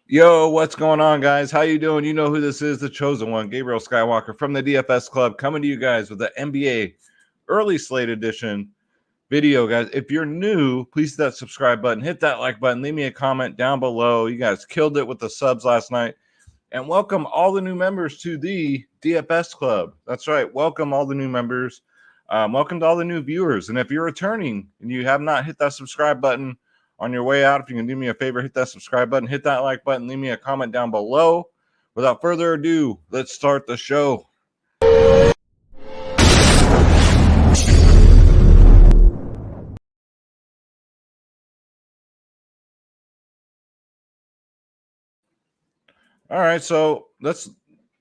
Yo, what's going on, guys? How you doing? You know who this is, the chosen one, Gabriel Skywalker from the DFS Club, coming to you guys with the NBA Early Slate Edition video, guys. If you're new, please hit that subscribe button, hit that like button, leave me a comment down below. You guys killed it with the subs last night. And welcome all the new members to the DFS Club. That's right. Welcome all the new members. Welcome to all the new viewers. And if you're returning and you have not hit that subscribe button, on your way out, if you can do me a favor, hit that subscribe button, hit that like button, leave me a comment down below. Without further ado, let's start the show. All right, so let's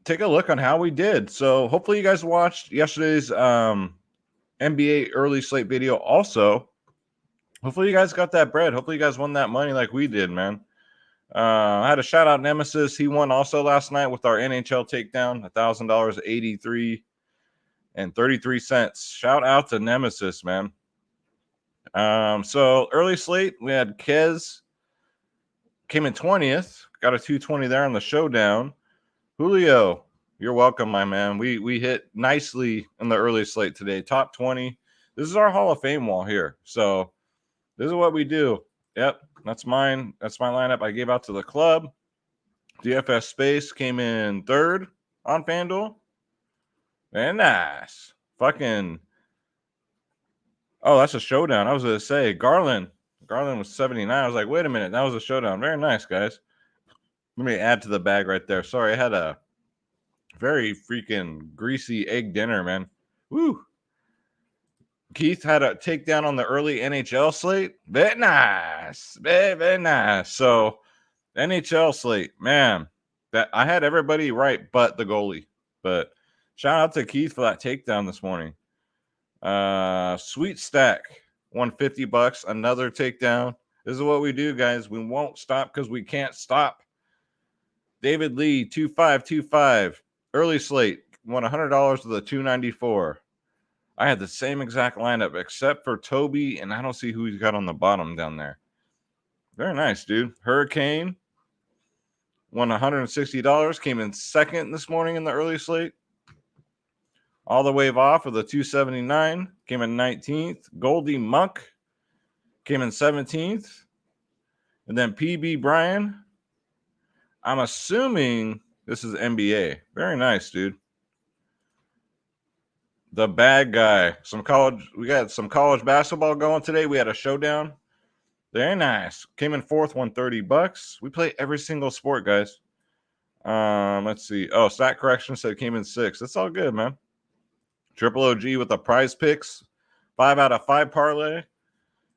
take a look on how we did. So hopefully you guys watched yesterday's NBA early slate video. Also, hopefully you guys got that bread. Hopefully you guys won that money like we did, man. I had a shout out Nemesis. He won also last night with our NHL takedown, $1,000, 83 and 33 cents. Shout out to Nemesis, man. So early slate, we had Kez came in 20th, got a 220 there on the showdown. Julio, you're welcome, my man. We hit nicely in the early slate today. Top 20. This is our Hall of Fame wall here. So this is what we do. Yep, that's mine. That's my lineup I gave out to the club. DFS Space came in third on FanDuel. Very nice. Fucking. Oh, that's a showdown. I was going to say Garland was 79. I was like, wait a minute. That was a showdown. Very nice, guys. Let me add to the bag right there. Sorry, I had a very freaking greasy egg dinner, man. Woo. Keith had a takedown on the early NHL slate. Very nice. Very nice. So, NHL slate, man. That I had everybody right but the goalie. But shout out to Keith for that takedown this morning. Sweet stack, $150, another takedown. This is what we do, guys. We won't stop because we can't stop. David Lee, 2525, early slate, won $100 with a 294. I had the same exact lineup except for Toby, and I don't see who he's got on the bottom down there. Very nice, dude. Hurricane won $160, came in second this morning in the early slate. All the wave off with a 279, came in 19th. Goldie Monk came in 17th. And then PB Brian, I'm assuming this is NBA. Very nice, dude. The bad guy. We got some college basketball going today. We had a showdown. Very nice. Came in fourth, $130. We play every single sport, guys. Let's see. Oh, stat correction said came in sixth. That's all good, man. Triple OG with the prize picks, 5 out of 5 parlay.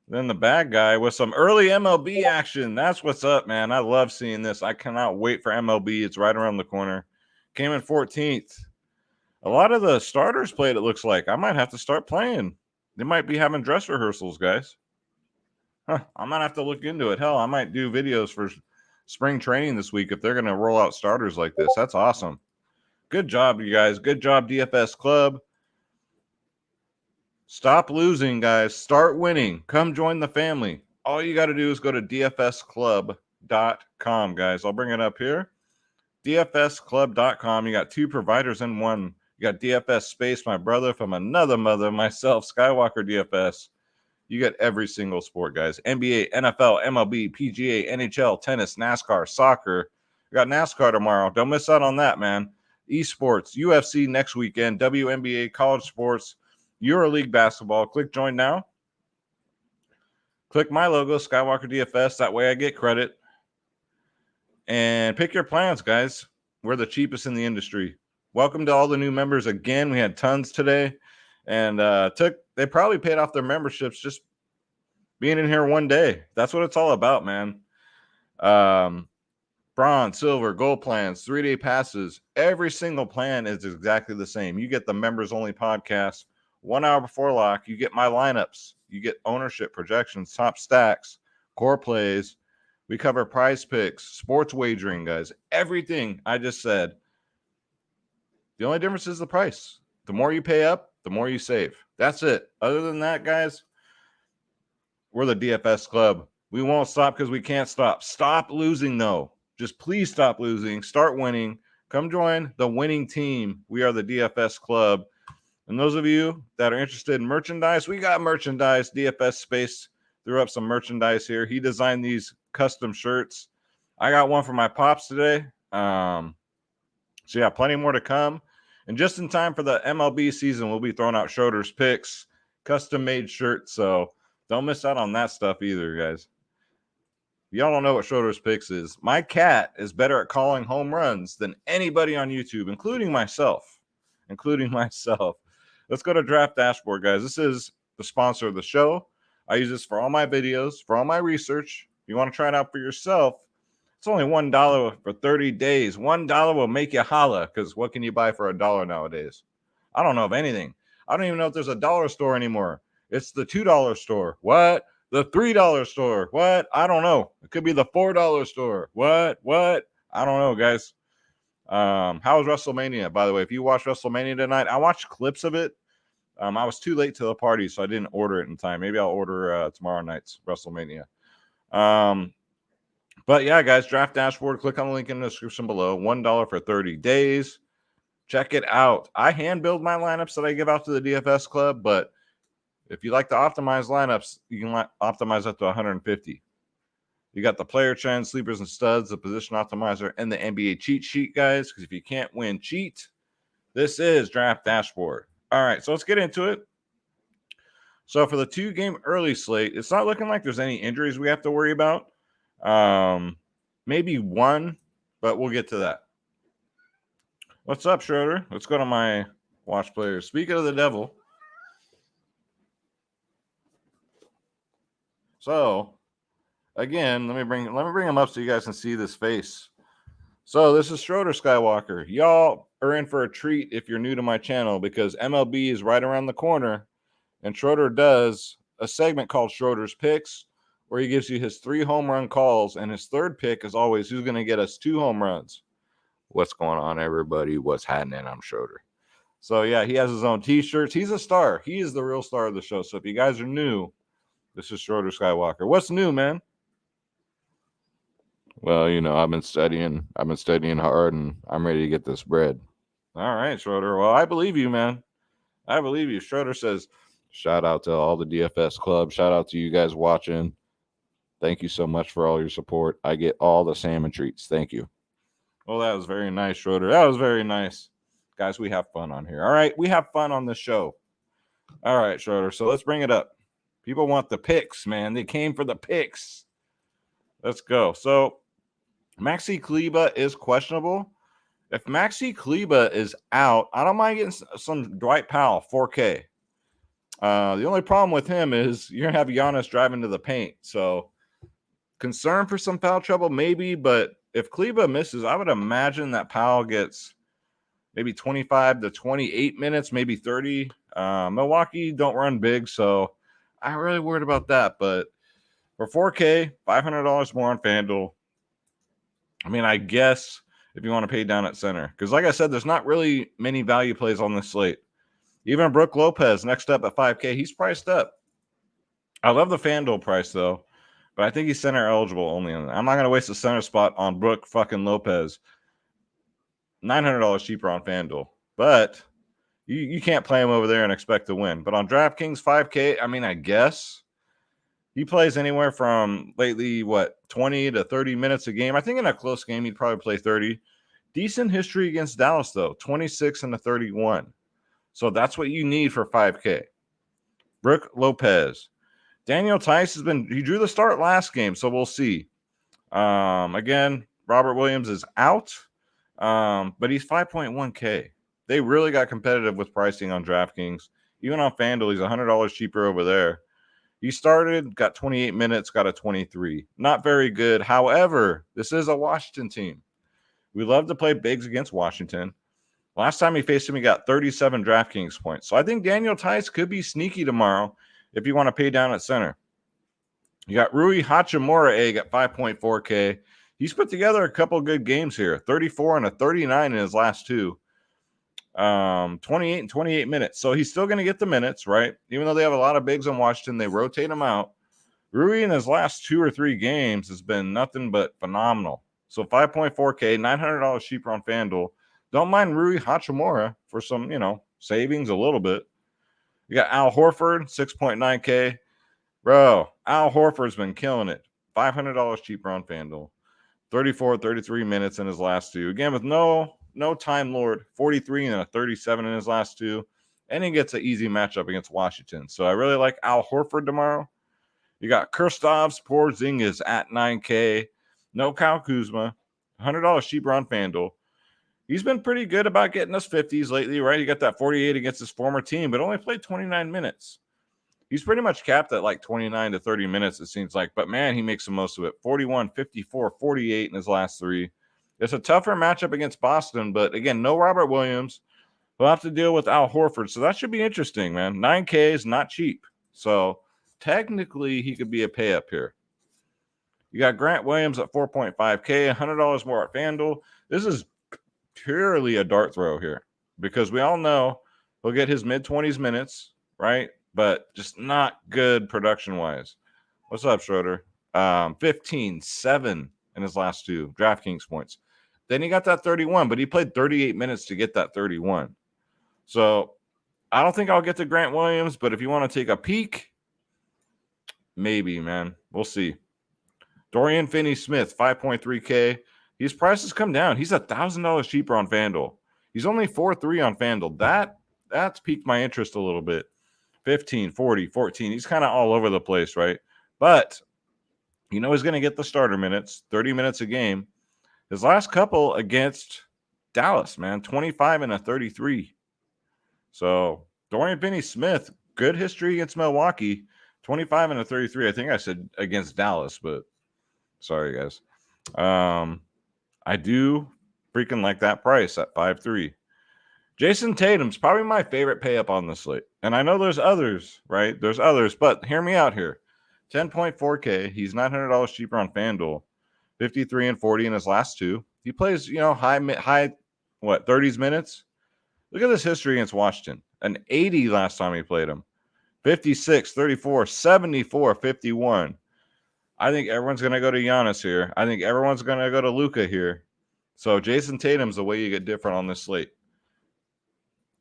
Then the bad guy with some early MLB action. That's what's up, man. I love seeing this. I cannot wait for MLB. It's right around the corner. Came in 14th. A lot of the starters played, it looks like. I might have to start playing. They might be having dress rehearsals, guys. I might have to look into it. Hell, I might do videos for spring training this week if they're going to roll out starters like this. That's awesome. Good job, you guys. Good job, DFS Club. Stop losing, guys. Start winning. Come join the family. All you got to do is go to dfsclub.com, guys. I'll bring it up here. dfsclub.com. You got 2 providers in one. You got DFS Space, my brother from another mother, myself, Skywalker DFS. You get every single sport, guys. NBA, NFL, MLB, PGA, NHL, tennis, NASCAR, soccer. We got NASCAR tomorrow. Don't miss out on that, man. Esports, UFC next weekend, WNBA, college sports, EuroLeague basketball. Click join now. Click my logo, Skywalker DFS. That way I get credit. And pick your plans, guys. We're the cheapest in the industry. Welcome to all the new members again. We had tons today. And they probably paid off their memberships just being in here one day. That's what it's all about, man. Bronze, silver, gold plans, 3-day passes. Every single plan is exactly the same. You get the members only podcast 1 hour before lock. You get my lineups. You get ownership projections, top stacks, core plays. We cover prize picks, sports wagering, guys. Everything I just said. The only difference is the price. The more you pay up, the more you save. That's it. Other than that, guys, we're the DFS Club. We won't stop because we can't stop. Stop losing, though. Just please stop losing. Start winning. Come join the winning team. We are the DFS Club. And those of you that are interested in merchandise, we got merchandise. DFS Space threw up some merchandise here. He designed these custom shirts. I got one for my pops today. So yeah, plenty more to come. And just in time for the MLB season, we'll be throwing out Schroeder's picks, custom-made shirts. So don't miss out on that stuff either, guys. Y'all don't know what Schroeder's picks is. My cat is better at calling home runs than anybody on YouTube, including myself. Let's go to Draft Dashboard, guys. This is the sponsor of the show. I use this for all my videos, for all my research. If you want to try it out for yourself, it's only $1 for 30 days. $1 will make you holla, because what can you buy for $1 nowadays? I don't know of anything. I don't even know if there's a dollar store anymore. It's the $2 store. What? The $3 store. What? I don't know. It could be the $4 store. What? I don't know, guys. How was WrestleMania? By the way, if you watched WrestleMania tonight, I watched clips of it. I was too late to the party, so I didn't order it in time. Maybe I'll order tomorrow night's WrestleMania. But yeah, guys, Draft Dashboard. Click on the link in the description below. $1 for 30 days. Check it out. I hand build my lineups that I give out to the DFS Club, but if you like to optimize lineups, you can optimize up to 150. You got the player trend, sleepers and studs, the position optimizer, and the NBA cheat sheet, guys. Because if you can't win, cheat. This is Draft Dashboard. All right, so let's get into it. So for the 2-game early slate, it's not looking like there's any injuries we have to worry about. Maybe one, but we'll get to that. What's up, Schroeder? Let's go to my watch players. Speaking of the devil. So, again, let me bring him up so you guys can see this face. So, this is Schroeder Skywalker. Y'all are in for a treat if you're new to my channel, because MLB is right around the corner, and Schroeder does a segment called Schroeder's Picks, where he gives you his 3 home run calls, and his third pick is always who's going to get us 2 home runs. What's going on, everybody? What's happening? I'm Schroeder. So, yeah, he has his own T-shirts. He's a star. He is the real star of the show. So, if you guys are new, this is Schroeder Skywalker. What's new, man? Well, you know, I've been studying hard, and I'm ready to get this bread. All right, Schroeder. Well, I believe you, man. I believe you. Schroeder says, shout out to all the DFS Club. Shout out to you guys watching. Thank you so much for all your support. I get all the salmon treats. Thank you. Well, that was very nice, Schroeder. That was very nice. Guys, we have fun on here. All right, we have fun on this show. All right, Schroeder. So let's bring it up. People want the picks, man. They came for the picks. Let's go. So Maxi Kleber is questionable. If Maxi Kleber is out, I don't mind getting some Dwight Powell, 4K. The only problem with him is you're going to have Giannis driving to the paint. So concern for some foul trouble, maybe. But if Kleber misses, I would imagine that Powell gets maybe 25 to 28 minutes, maybe 30. Milwaukee don't run big, so I'm really worried about that. But for 4K, $500 more on FanDuel. I mean, I guess if you want to pay down at center. Because like I said, there's not really many value plays on this slate. Even Brook Lopez next up at 5K, he's priced up. I love the FanDuel price, though. But I think he's center eligible only. I'm not going to waste a center spot on Brook fucking Lopez. $900 cheaper on FanDuel. But you can't play him over there and expect to win. But on DraftKings 5K, I mean, I guess he plays anywhere from lately, 20 to 30 minutes a game. I think in a close game, he'd probably play 30. Decent history against Dallas, though. 26 and a 31. So that's what you need for 5K. Brook Lopez. Daniel Tice he drew the start last game, so we'll see. Again, Robert Williams is out, but he's 5.1K. They really got competitive with pricing on DraftKings. Even on FanDuel, he's $100 cheaper over there. He started, got 28 minutes, got a 23. Not very good. However, this is a Washington team. We love to play bigs against Washington. Last time he faced him, he got 37 DraftKings points. So I think Daniel Tice could be sneaky tomorrow if you want to pay down at center. You got Rui Hachimura egg at 5.4K. He's put together a couple good games here. 34 and a 39 in his last 2. 28 and 28 minutes. So he's still going to get the minutes, right? Even though they have a lot of bigs on Washington, they rotate him out. Rui in his last 2 or 3 games has been nothing but phenomenal. So 5.4K, $900 cheaper on FanDuel. Don't mind Rui Hachimura for some, savings a little bit. You got Al Horford, 6.9K. Bro, Al Horford's been killing it. $500 cheaper on FanDuel. 34, 33 minutes in his last two. Again, with no Time Lord, 43 and a 37 in his last two. And he gets an easy matchup against Washington. So I really like Al Horford tomorrow. You got Kristaps Porzingis at 9K. No Kyle Kuzma. $100 cheaper on FanDuel. He's been pretty good about getting us 50s lately, right? He got that 48 against his former team, but only played 29 minutes. He's pretty much capped at like 29 to 30 minutes, it seems like. But, man, he makes the most of it. 41, 54, 48 in his last three. It's a tougher matchup against Boston, but, again, no Robert Williams. We'll have to deal with Al Horford, so that should be interesting, man. 9K is not cheap. So, technically, he could be a pay up here. You got Grant Williams at 4.5K, $100 more at FanDuel. This is purely a dart throw here because we all know he'll get his mid-20s minutes, right? But just not good production-wise. What's up, Schroeder? 15, 7 in his last two DraftKings points. Then he got that 31, but he played 38 minutes to get that 31. So I don't think I'll get to Grant Williams, but if you want to take a peek, maybe, man. We'll see. Dorian Finney-Smith, 5.3K. His prices come down. He's $1,000 cheaper on FanDuel. He's only 4.3 on FanDuel. That's piqued my interest a little bit. 15, 40, 14. He's kind of all over the place, right? But he's going to get the starter minutes, 30 minutes a game. His last couple against Dallas, man, 25 and a 33. So Dorian Finney-Smith, good history against Milwaukee, 25 and a 33. I think I said against Dallas, but sorry, guys. I do freaking like that price at 5.3. Jayson Tatum's probably my favorite pay up on the slate. And I know there's others, right? There's others, but hear me out here. 10.4K. He's $900 cheaper on FanDuel. 53 and 40 in his last two. He plays, high 30s minutes. Look at this history against Washington. An 80 last time he played him. 56, 34, 74, 51. I think everyone's going to go to Giannis here. I think everyone's going to go to Luca here. So Jayson Tatum's the way you get different on this slate.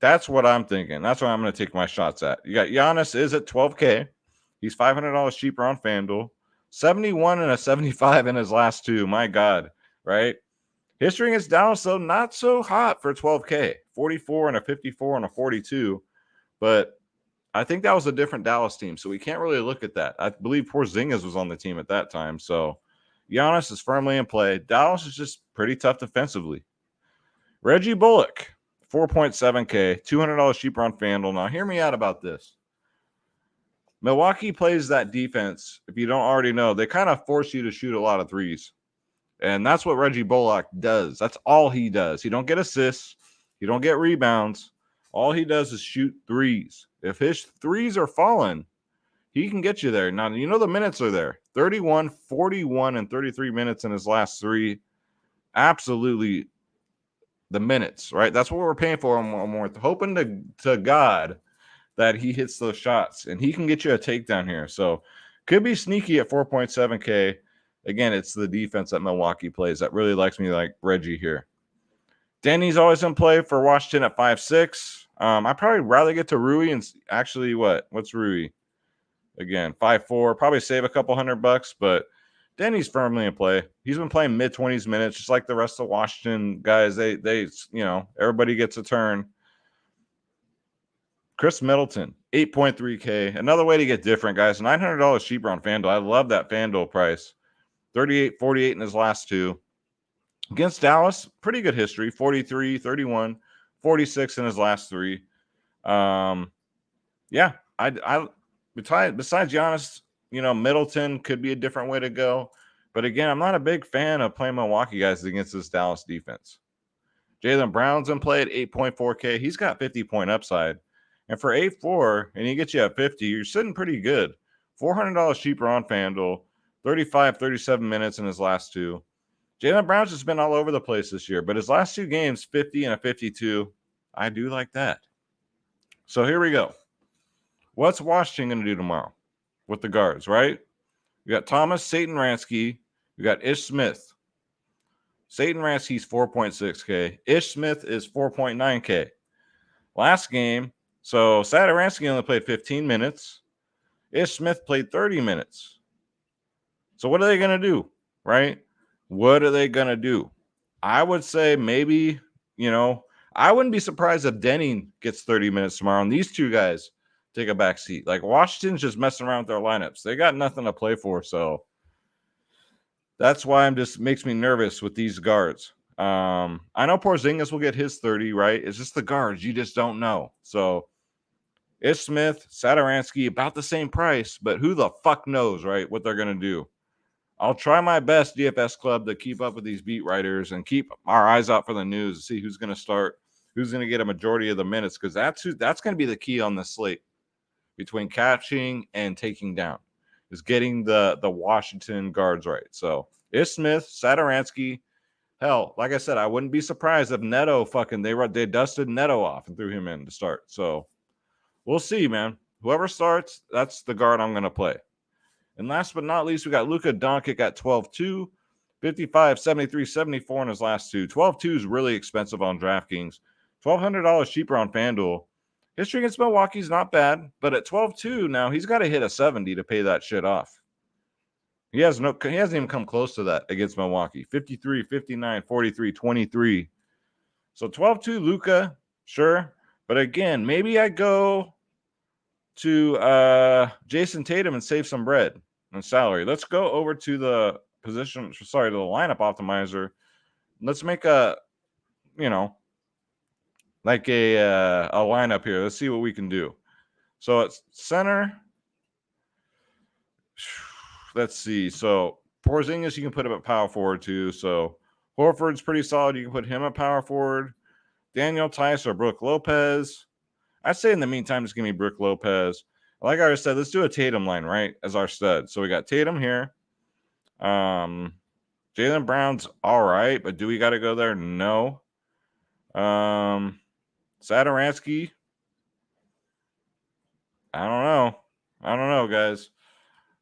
That's what I'm thinking. That's what I'm going to take my shots at. You got Giannis is at 12K. He's $500 cheaper on FanDuel. 71 and a 75 in his last two. My God, right? History against Dallas, though, not so hot for 12K. 44 and a 54 and a 42. But I think that was a different Dallas team, so we can't really look at that. I believe Porzingis was on the team at that time. So Giannis is firmly in play. Dallas is just pretty tough defensively. Reggie Bullock. 4.7K, $200 cheaper on FanDuel. Now, hear me out about this. Milwaukee plays that defense. If you don't already know, they kind of force you to shoot a lot of threes. And that's what Reggie Bullock does. That's all he does. He don't get assists. He don't get rebounds. All he does is shoot threes. If his threes are falling, he can get you there. Now, the minutes are there. 31, 41, and 33 minutes in his last three. Absolutely the minutes, right? That's what we're paying for. We're hoping to God that he hits those shots, and he can get you a takedown here. So could be sneaky at 4.7K. Again, it's the defense that Milwaukee plays that really likes me like Reggie here. Denny's always in play for Washington at 5.6. I'd probably rather get to Rui and actually what's Rui? Again, 5.4. Probably save a couple $100, but Denny's firmly in play. He's been playing mid-20s minutes, just like the rest of Washington guys. They everybody gets a turn. Chris Middleton, 8.3K. Another way to get different, guys. $900 cheaper on FanDuel. I love that FanDuel price. 38, 48 in his last two. Against Dallas, pretty good history. 43, 31, 46 in his last three. Yeah, besides Giannis, Middleton could be a different way to go. But again, I'm not a big fan of playing Milwaukee guys against this Dallas defense. Jaylen Brown's in play at 8.4K. He's got 50-point upside. And for 8.4, and he gets you at 50, you're sitting pretty good. $400 cheaper on FanDuel. 35, 37 minutes in his last two. Jaylen Brown's just been all over the place this year. But his last two games, 50 and a 52. I do like that. So here we go. What's Washington going to do tomorrow with the guards, right? You got Thomas Satoransky. You got Ish Smith. Satoransky's 4.6K. Ish Smith is 4.9K. Last game, so Satoransky only played 15 minutes. Ish Smith played 30 minutes. So what are they going to do, right? What are they going to do? I would say maybe, I wouldn't be surprised if Denny gets 30 minutes tomorrow and these two guys take a back seat. Like Washington's just messing around with their lineups. They got nothing to play for, so that's why makes me nervous with these guards. I know Porzingis will get his 30, right? It's just the guards. You just don't know. So Ish Smith, Satoransky, about the same price, but who the fuck knows, right, what they're going to do. I'll try my best, DFS Club, to keep up with these beat writers and keep our eyes out for the news to see who's going to start, who's going to get a majority of the minutes, because that's going to be the key on the slate between catching and taking down, is getting the Washington guards right. So Ish Smith, Satoransky, hell, like I said, I wouldn't be surprised if Neto they dusted Neto off and threw him in to start. So we'll see, man. Whoever starts, that's the guard I'm going to play. And last but not least, we got Luca Doncic at 12-2, 55, 73, 74 in his last two. 12-2 is really expensive on DraftKings. $1,200 cheaper on FanDuel. History against Milwaukee's not bad, but at 12-2 now, he's got to hit a 70 to pay that shit off. He hasn't even come close to that against Milwaukee. 53, 59, 43, 23. So 12-2 Luca, sure. But again, maybe I go to Jayson Tatum and save some bread and salary. Let's go over to the to the lineup optimizer. Let's make a lineup here. Let's see what we can do. So it's center. Let's see. So Porzingis, you can put him at power forward too. So Horford's pretty solid. You can put him at power forward. Daniel Tice or Brook Lopez. I'd say in the meantime, just give me Brook Lopez. Like I said, let's do a Tatum line, right, as our stud. So we got Tatum here. Jaylen Brown's all right, but do we got to go there? No. Satoransky. I don't know, guys.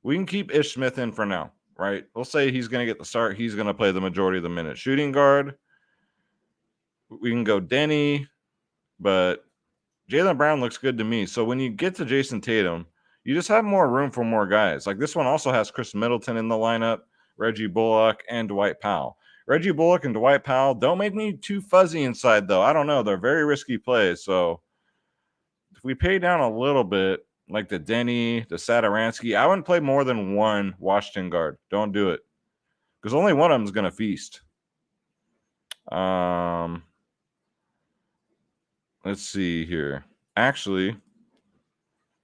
We can keep Ish Smith in for now, right? We'll say he's going to get the start. He's going to play the majority of the minutes. Shooting guard. We can go Denny, but Jaylen Brown looks good to me. So when you get to Jayson Tatum, you just have more room for more guys. Like this one also has Chris Middleton in the lineup, Reggie Bullock, and Dwight Powell. Reggie Bullock and Dwight Powell don't make me too fuzzy inside, though. I don't know. They're very risky plays. So if we pay down a little bit, like the Denny, the Satoransky, I wouldn't play more than one Washington guard. Don't do it. Because only one of them is going to feast. Let's see here. Actually,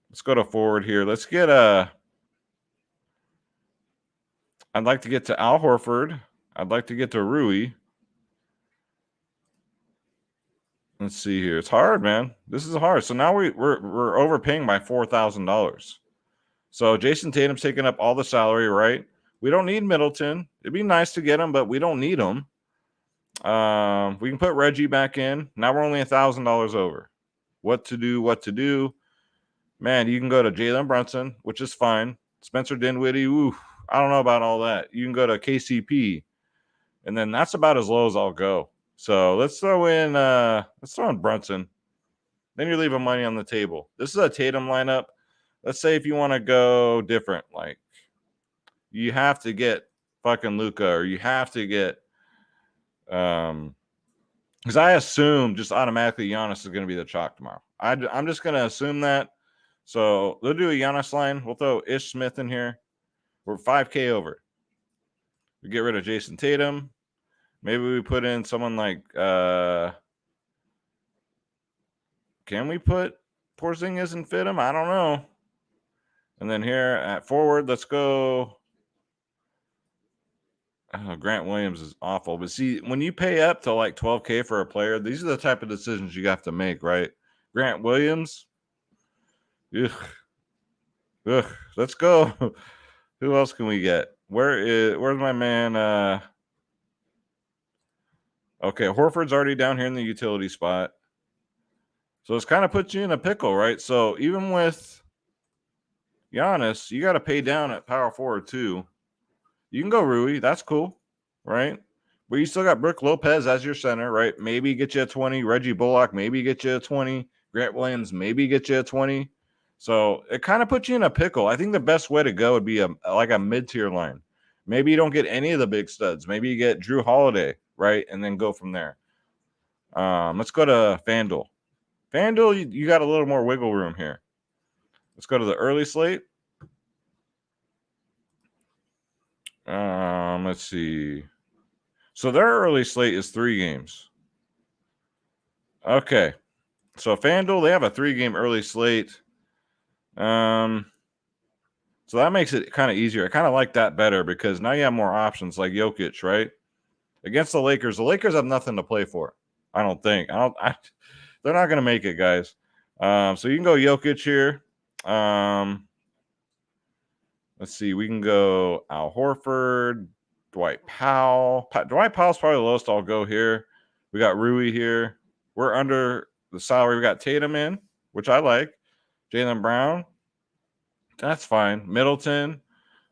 let's go to forward here. Let's get I'd like to get to Al Horford. I'd like to get to Rui. Let's see here. It's hard, man. This is hard. So now we're overpaying by $4,000. So Jayson Tatum's taking up all the salary, right? We don't need Middleton. It'd be nice to get him, but we don't need him. We can put Reggie back in. Now we're only $1,000 over. What to do? Man, you can go to Jalen Brunson, which is fine. Spencer Dinwiddie, I don't know about all that. You can go to KCP, and then that's about as low as I'll go. So let's throw in Brunson. Then you're leaving money on the table. This is a Tatum lineup. Let's say if you want to go different, like you have to get fucking Luca, or you have to get because I assume just automatically Giannis is going to be the chalk tomorrow. I'm just going to assume that. So we'll do a Giannis line. We'll throw Ish Smith in here. We're 5K over. We get rid of Jayson Tatum. Maybe we put in someone like can we put Porzingis and fit him? I don't know. And then here at forward, let's go. Grant Williams is awful. But see, when you pay up to like 12K for a player, these are the type of decisions you have to make, right? Grant Williams. Ugh. Let's go. Who else can we get? Where's my man? Okay, Horford's already down here in the utility spot. So it's kind of puts you in a pickle, right? So even with Giannis, you got to pay down at power forward too. You can go Rui. That's cool, right? But you still got Brook Lopez as your center, right? Maybe get you a 20. Reggie Bullock, maybe get you a 20. Grant Williams, maybe get you a 20. So it kind of puts you in a pickle. I think the best way to go would be like a mid-tier line. Maybe you don't get any of the big studs. Maybe you get Drew Holiday, right? And then go from there. Let's go to FanDuel. FanDuel, you got a little more wiggle room here. Let's go to the early slate. Let's see. So their early slate is 3 games. Okay. So FanDuel, they have a 3-game early slate. So that makes it kind of easier. I kind of like that better because now you have more options like Jokic, right? Against the Lakers have nothing to play for. I don't think. They're not going to make it, guys. So you can go Jokic here. Let's see. We can go Al Horford, Dwight Powell. Dwight Powell's probably the lowest I'll go here. We got Rui here. We're under the salary. We got Tatum in, which I like. Jaylen Brown. That's fine. Middleton.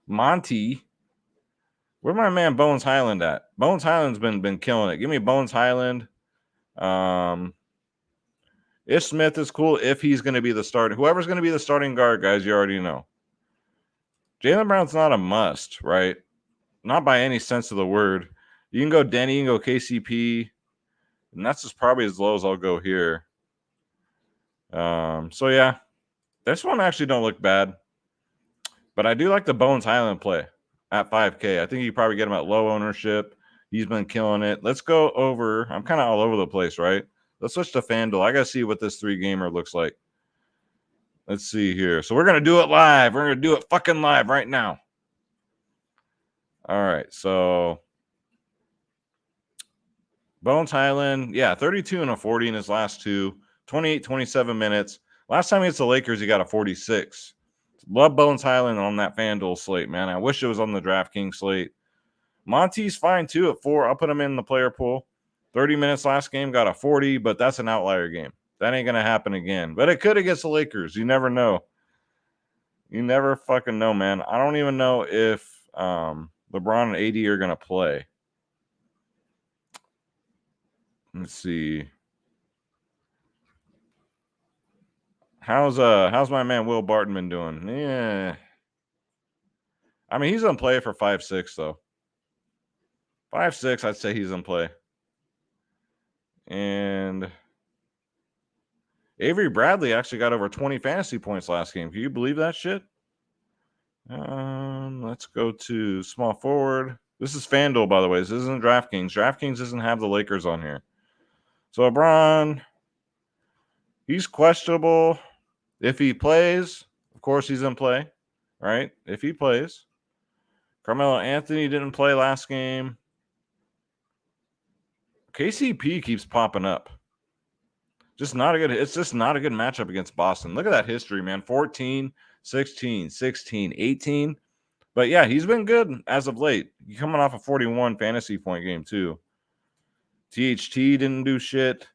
Monty. Where's my man Bones Highland at? Bones Highland's been killing it. Give me Bones Highland. Ish Smith is cool if he's going to be the starter. Whoever's going to be the starting guard, guys, you already know. Jaylen Brown's not a must, right? Not by any sense of the word. You can go Denny, you can go KCP, and that's just probably as low as I'll go here. So yeah, this one actually don't look bad, but I do like the Bones Highland play at 5K. I think you probably get him at low ownership. He's been killing it. Let's go over. I'm kind of all over the place, right? Let's switch to FanDuel. I got to see what this 3-gamer looks like. Let's see here. So we're going to do it live. We're going to do it fucking live right now. All right. So Bones Highland, yeah, 32 and a 40 in his last 2, 28, 27 minutes. Last time against the Lakers, he got a 46. Love Bones Highland on that FanDuel slate, man. I wish it was on the DraftKings slate. Monty's fine too at 4. I'll put him in the player pool. 30 minutes last game, got a 40, but that's an outlier game. That ain't going to happen again. But it could against the Lakers. You never know. You never fucking know, man. I don't even know if LeBron and AD are going to play. Let's see. How's my man Will Barton been doing? Yeah. I mean, he's going to play for 5-6, though. 5-6, I'd say he's in play. And Avery Bradley actually got over 20 fantasy points last game. Can you believe that shit? Let's go to small forward. This is FanDuel, by the way. This isn't DraftKings. DraftKings doesn't have the Lakers on here. So LeBron, he's questionable. If he plays, of course he's in play, right? If he plays. Carmelo Anthony didn't play last game. KCP keeps popping up. It's just not a good matchup against Boston. Look at that history, man. 14, 16, 16, 18. But yeah, he's been good as of late. He's coming off a 41 fantasy point game, too. THT didn't do shit.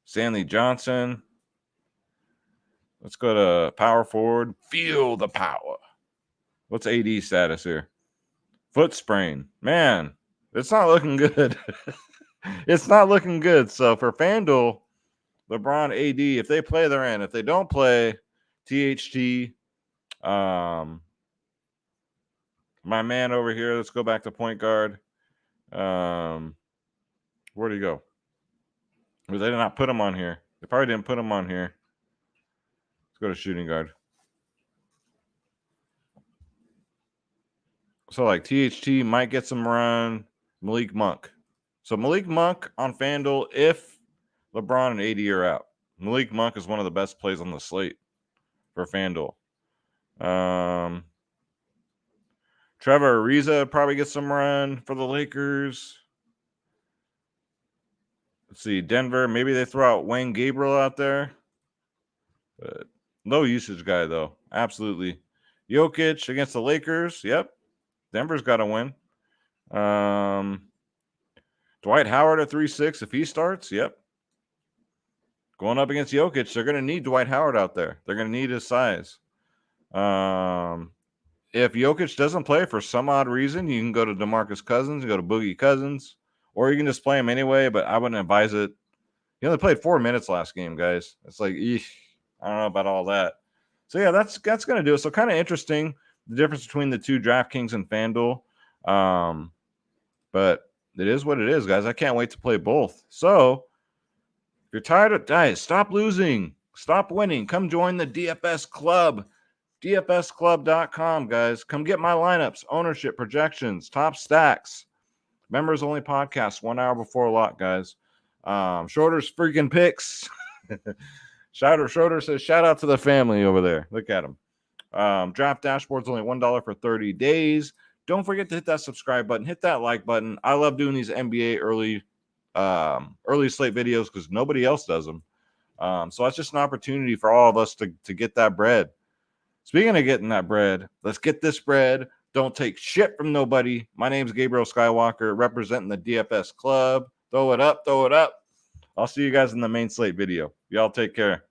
Stanley Johnson. Let's go to power forward. Feel the power. What's AD status here? Foot sprain. Man, it's not looking good. It's not looking good. So for FanDuel, LeBron, AD, if they play, they're in. If they don't play, THT, my man over here, let's go back to point guard. Where'd he go? Well, they did not put him on here. They probably didn't put him on here. Let's go to shooting guard. So, like, THT might get some run. Malik Monk. So, Malik Monk on FanDuel if LeBron and AD are out. Malik Monk is one of the best plays on the slate for FanDuel. Trevor Ariza probably gets some run for the Lakers. Let's see. Denver, maybe they throw out Wayne Gabriel out there. But low usage guy, though. Absolutely. Jokic against the Lakers. Yep. Denver's got to win. Dwight Howard at 3-6 if he starts. Yep. Going up against Jokic, they're going to need Dwight Howard out there. They're going to need his size. If Jokic doesn't play for some odd reason, you can go to DeMarcus Cousins, go to Boogie Cousins, or you can just play him anyway, but I wouldn't advise it. He only played 4 minutes last game, guys. It's like, I don't know about all that. So, yeah, that's going to do it. So, kind of interesting, the difference between the two, DraftKings and FanDuel. But it is what it is, guys. I can't wait to play both. So, if you're tired of, guys, stop losing. Stop winning. Come join the DFS Club. DFSclub.com, guys. Come get my lineups, ownership, projections, top stacks. Members only podcast 1 hour before lock, guys. Schroeder's freaking picks. Schroeder says, shout out to the family over there. Look at him. Draft dashboard's only $1 for 30 days. Don't forget to hit that subscribe button. Hit that like button. I love doing these NBA early slate videos because nobody else does them. So that's just an opportunity for all of us to get that bread. Speaking of getting that bread, let's get this bread. Don't take shit from nobody. My name's Gabriel Skywalker, representing the DFS Club. Throw it up, throw it up. I'll see you guys in the main slate video. Y'all take care.